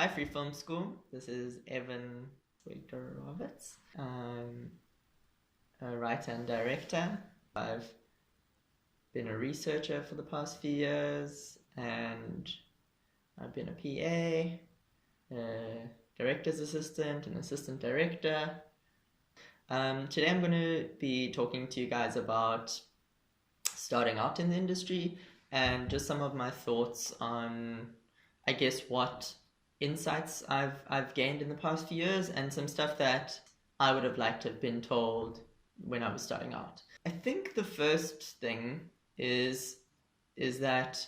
Hi, Free Film School. This is Evan Wigdorowitz. I'm a writer and director. I've been a researcher for the past few years, and I've been a PA, a director's assistant, an assistant director. Today I'm going to be talking to you guys about starting out in the industry and just some of my thoughts on, I guess, what insights I've gained in the past few years and some stuff that I would have liked to have been told when I was starting out. I think the first thing is that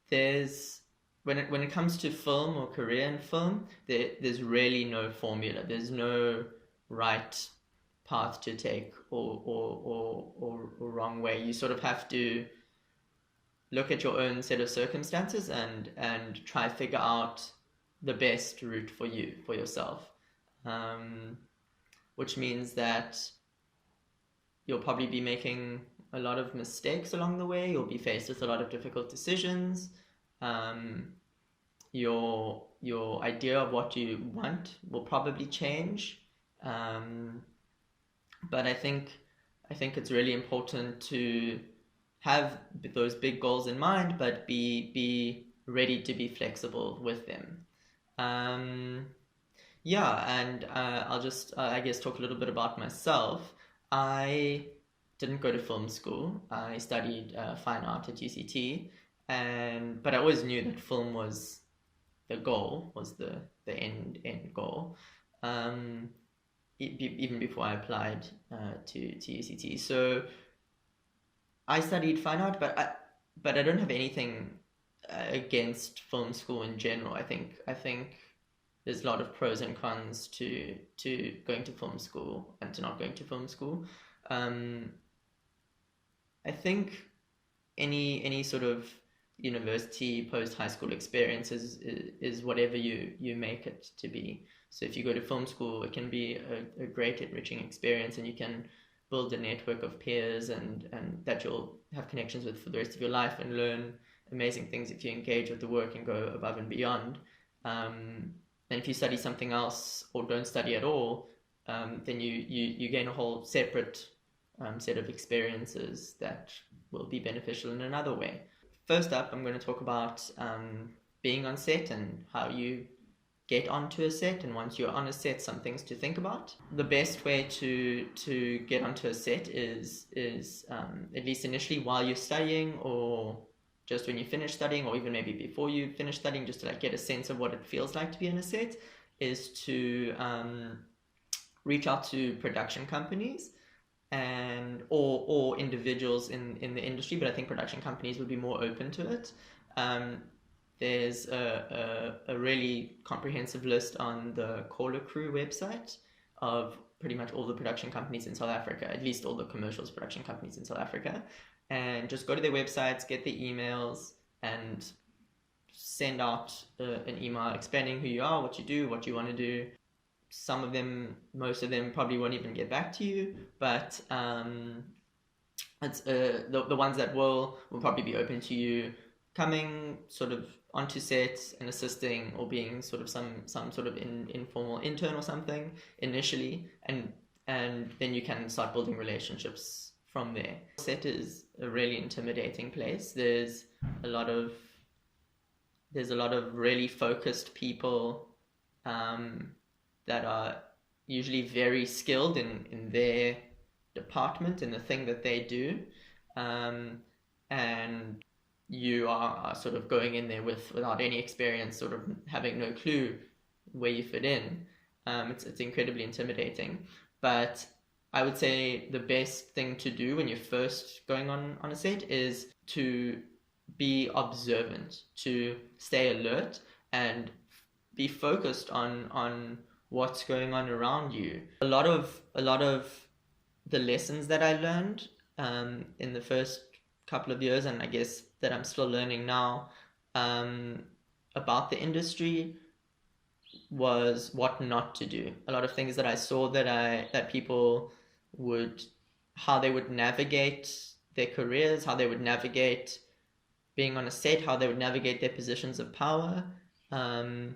there's when it comes to film or career in film, there's really no formula. There's no right path to take or wrong way. You sort of have to look at your own set of circumstances and try to figure out the best route for you, for yourself. Which means that you'll probably be making a lot of mistakes along the way. You'll be faced with a lot of difficult decisions. Your idea of what you want will probably change. But I think it's really important to have those big goals in mind, but be ready to be flexible with them. Yeah, and I'll just, I guess, talk a little bit about myself. I didn't go to film school. I studied fine art at UCT, but I always knew that film was the goal, was the end goal. Even before I applied to UCT. So I studied fine art, but I don't have anything against film school in general. I think there's a lot of pros and cons to going to film school and to not going to film school. I think any sort of university post high school experience is whatever you make it to be. So if you go to film school, it can be a great enriching experience, and you can build a network of peers and that you'll have connections with for the rest of your life, and learn amazing things if you engage with the work and go above and beyond. And if you study something else or don't study at all, then you gain a whole separate set of experiences that will be beneficial in another way. First up, I'm going to talk about being on set and how you get onto a set, and once you're on a set, some things to think about. The best way to get onto a set is at least initially while you're studying, or just when you finish studying, or even maybe before you finish studying, just to like get a sense of what it feels like to be in a set, is to reach out to production companies and or individuals in the industry, but I think production companies would be more open to it. There's a really comprehensive list on the Caller Crew website of pretty much all the production companies in South Africa, at least all the commercials production companies in South Africa, and just go to their websites, get the emails, and send out an email explaining who you are, what you do, what you want to do. Some of them, most of them probably won't even get back to you, but it's the ones that will probably be open to you coming sort of onto set and assisting, or being sort of some sort of informal intern or something initially, and then you can start building relationships from there. Set is a really intimidating place. There's a lot of really focused people that are usually very skilled in their department, in the thing that they do, and you are sort of going in there without any experience, sort of having no clue where you fit in. It's incredibly intimidating. But I would say the best thing to do when you're first going on a set is to be observant, to stay alert, and be focused on what's going on around you. A lot of the lessons that I learned in the first couple of years, and I guess that I'm still learning now, about the industry, was what not to do. A lot of things that I saw that people how they would navigate their careers, how they would navigate being on a set, how they would navigate their positions of power, um,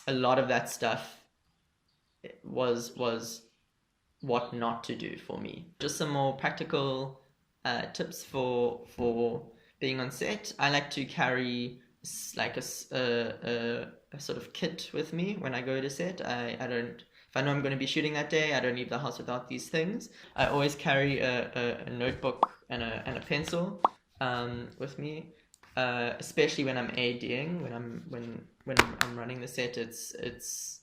a lot of that stuff was what not to do for me. Just some more practical tips for being on set. I like to carry like a sort of kit with me when I go to set. I don't, if I know I'm going to be shooting that day, I don't leave the house without these things. I always carry a notebook and a pencil with me, especially when I'm ADing, when I'm running the set. It's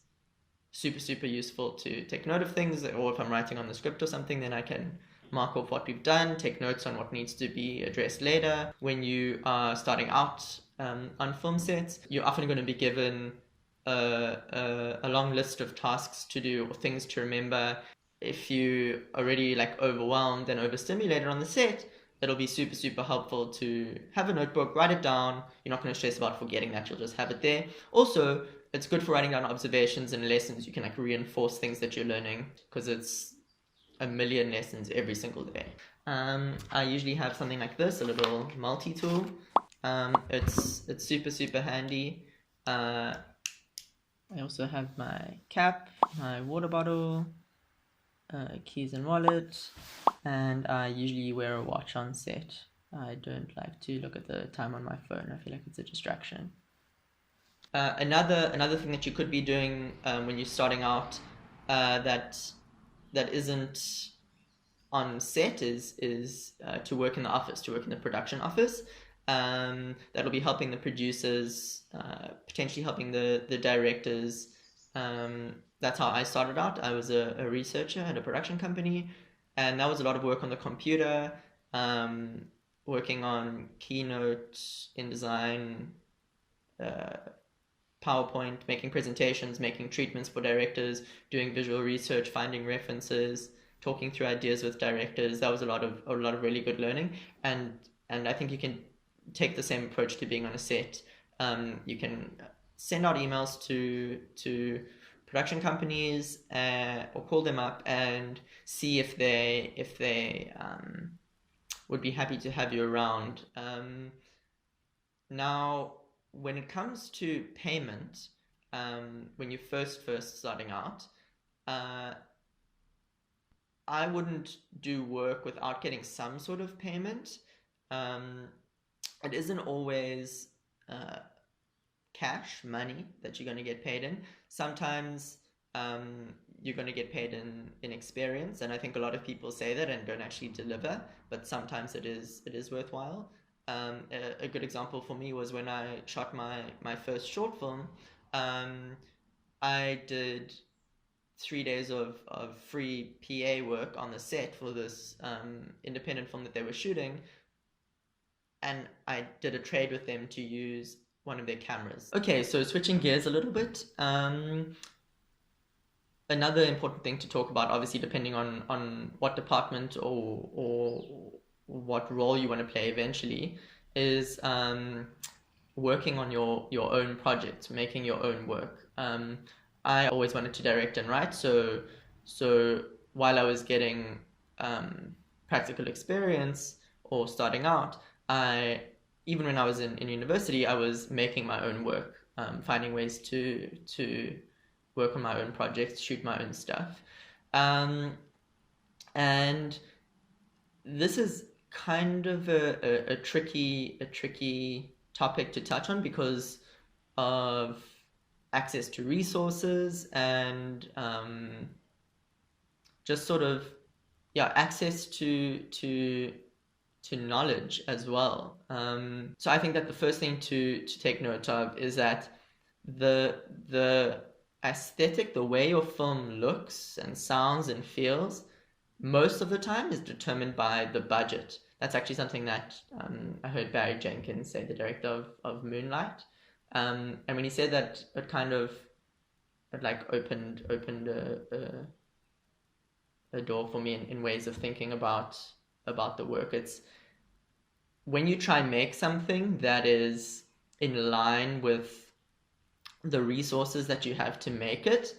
super useful to take note of things, or if I'm writing on the script or something, then I can mark off what we've done, take notes on what needs to be addressed later. When you are starting out on film sets, you're often going to be given a long list of tasks to do or things to remember. If you already like overwhelmed and overstimulated on the set, it'll be super helpful to have a notebook, write it down. You're not going to stress about forgetting that, you'll just have it there. Also, it's good for writing down observations and lessons. You can like reinforce things that you're learning, because it's a million lessons every single day. I usually have something like this, a little multi-tool. It's super handy. I also have my cap, my water bottle, keys and wallet, and I usually wear a watch on set. I don't like to look at the time on my phone. I feel like it's a distraction. Another thing that you could be doing when you're starting out that isn't on set is to work in the office, to work in the production office. That'll be helping the producers, potentially helping the directors. That's how I started out. I was a researcher at a production company, and that was a lot of work on the computer, working on Keynote, InDesign, PowerPoint, making presentations, making treatments for directors, doing visual research, finding references, talking through ideas with directors. That was a lot of really good learning, and I think you can take the same approach to being on a set. You can send out emails to production companies or call them up and see if they would be happy to have you around. Now, when it comes to payment, when you're first starting out, I wouldn't do work without getting some sort of payment. It isn't always cash money that you're going to get paid in. Sometimes you're going to get paid in experience, and I think a lot of people say that and don't actually deliver, but sometimes it is worthwhile. A good example for me was when I shot my first short film. I did 3 days of free PA work on the set for this independent film that they were shooting, and I did a trade with them to use one of their cameras. Okay, so switching gears a little bit. Another important thing to talk about, obviously depending on what department or what role you want to play eventually, is working on your own project, making your own work. I always wanted to direct and write, so while I was getting practical experience or starting out, even when I was in university, I was making my own work, finding ways to work on my own projects, shoot my own stuff. And this is kind of a tricky topic to touch on because of access to resources and just sort of access to knowledge as well. So I think that the first thing to take note of is that the aesthetic, the way your film looks and sounds and feels, most of the time is determined by the budget. That's actually something that I heard Barry Jenkins say, the director of Moonlight. And when he said that, it kind of opened a door for me in ways of thinking about the work. It's when you try and make something that is in line with the resources that you have to make it,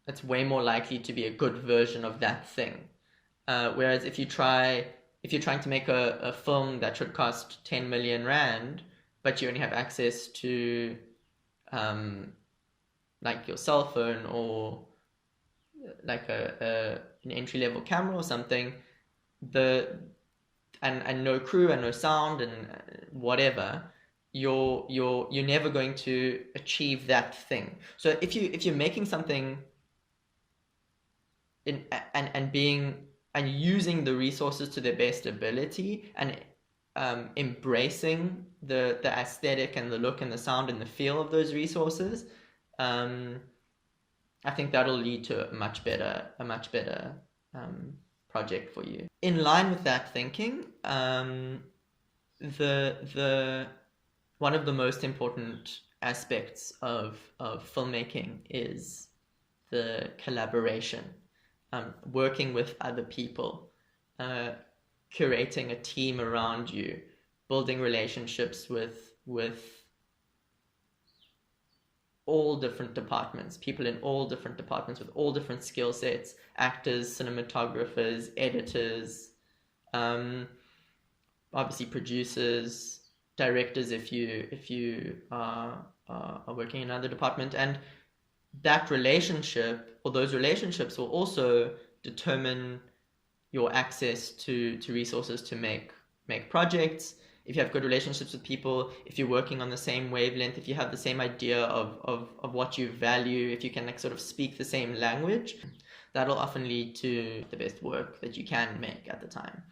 it's way more likely to be a good version of that thing. Whereas if you're trying to make a film that should cost 10 million rand, but you only have access to like your cell phone or like an entry-level camera or something, and no crew and no sound and whatever, you're never going to achieve that thing. So if you're making something in and using the resources to their best ability, and embracing the aesthetic and the look and the sound and the feel of those resources, I think that'll lead to a much better project for you. In line with that thinking, the one of the most important aspects of filmmaking is the collaboration, working with other people, curating a team around you, building relationships with all different departments, people in all different departments with all different skill sets, actors, cinematographers, editors, obviously producers, directors if you are working in another department. And that relationship, or those relationships, will also determine your access to resources to make projects. If you have good relationships with people, if you're working on the same wavelength, if you have the same idea of what you value, if you can like sort of speak the same language, that'll often lead to the best work that you can make at the time.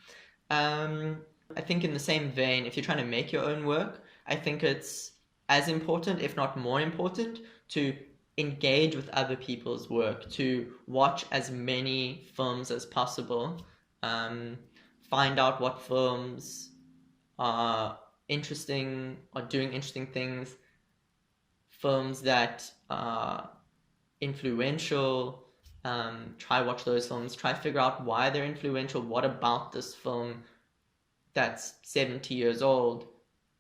I think in the same vein, if you're trying to make your own work, I think it's as important, if not more important, to engage with other people's work, to watch as many films as possible, find out what films are interesting or doing interesting things, films that are influential, try watch those films, try figure out why they're influential, what about this film that's 70 years old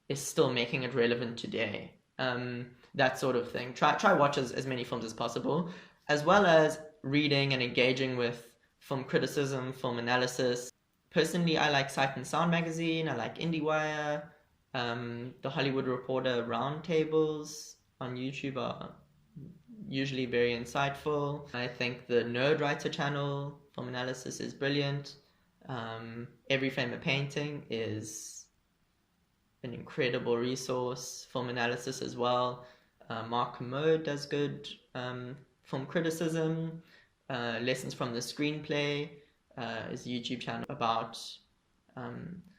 is still making it relevant today, that sort of thing. Try watch as many films as possible, as well as reading and engaging with film criticism, film analysis. Personally, I like Sight and Sound magazine, I like IndieWire, the Hollywood Reporter roundtables on YouTube are usually very insightful. I think the Nerdwriter channel, film analysis, is brilliant. Every Frame a Painting is an incredible resource. Film analysis as well. Mark Commode does good film criticism. Lessons from the Screenplay is a YouTube channel about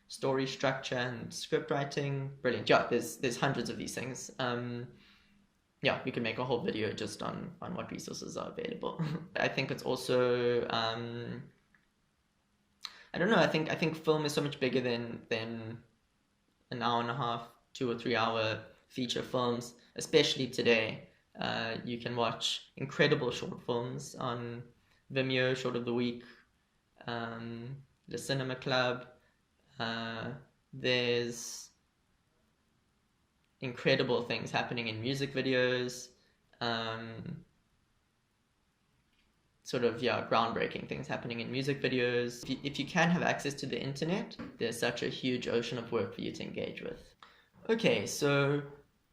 story structure and script writing. Brilliant. Yeah, there's hundreds of these things. Yeah, we could make a whole video just on what resources are available. I think it's also I don't know. I think film is so much bigger than an hour and a half, 2 or 3 hour feature films. Especially today, you can watch incredible short films on Vimeo, Short of the Week, the Cinema Club. There's incredible things happening in music videos. Groundbreaking things happening in music videos. If you can have access to the internet, there's such a huge ocean of work for you to engage with. Okay, so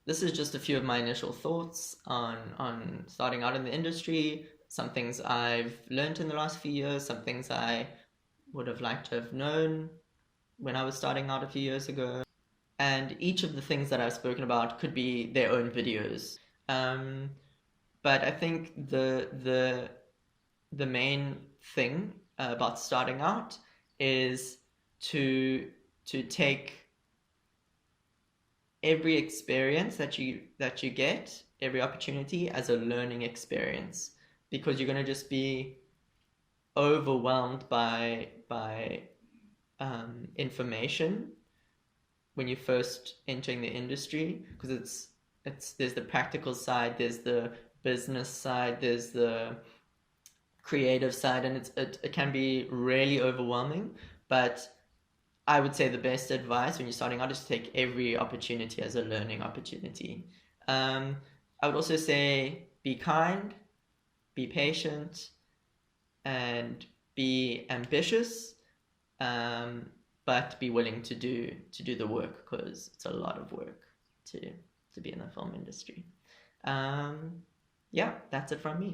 this is just a few of my initial thoughts on starting out in the industry, some things I've learned in the last few years, some things I would have liked to have known when I was starting out a few years ago. And each of the things that I've spoken about could be their own videos. But I think the main thing about starting out is to take every experience that you get, every opportunity, as a learning experience, because you're going to just be overwhelmed by information when you're first entering the industry, because there's the practical side, there's the business side, there's the creative side, and it can be really overwhelming. But I would say the best advice when you're starting out is to take every opportunity as a learning opportunity. I would also say be kind, be patient, and be ambitious, but be willing to do the work, because it's a lot of work. to be in the film industry. Yeah, that's it from me.